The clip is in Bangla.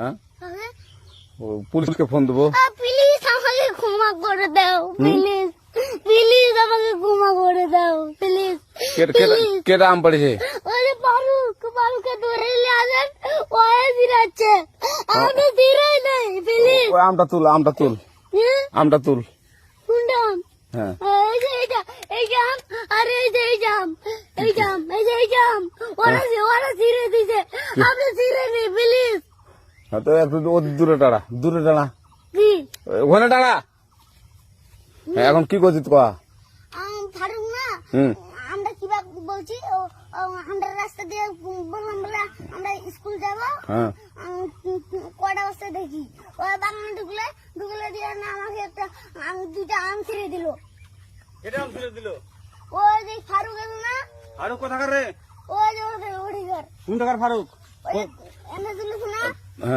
হ্যাঁ পুলিশকে ফোন দেবো। প্লিজ আমাকে ক্ষমা করে দাও, প্লিজ প্লিজ আমাকে ক্ষমা করে দাও, প্লিজ। কেটা আম পড়েছে? ওই ফারুককে ধরে নিয়ে আসেন, ওয়ে দিরাচ্ছে, আমি দিরাই নাই, প্লিজ। ওই আমটা তুল আমটা তুল। কোনটা আম? হ্যাঁ এই যে এই জাম, আরে এই যে এই জাম, এই জাম, ওরা ছিঁড়ে দিছে, আপনি ছিঁড়ে নি, প্লিজ। তো একটু দূরে দাঁড়া কি ওখানে দাঁড়া। এখন কি করছিস কয়া? ফারুক না, হুম আমরা কিভাবে বলছি, আমরা রাস্তা দিয়ে বললাম বলে আমরা স্কুল যাবো, হ্যাঁ কয়টা বস্তা দেখি ওই বাগানে ঢুকলে দিয়ে না আমাকে একটা দুইটা আম ছিঁড়ে দিল। কেটে আম ছিঁড়ে দিল? ওই যে ফারুক এলো না, ফারুক কোথাকার রে? ওই যে ওদের ওড়িঘর, কোন টাকার ফারুক? এনে দিল না,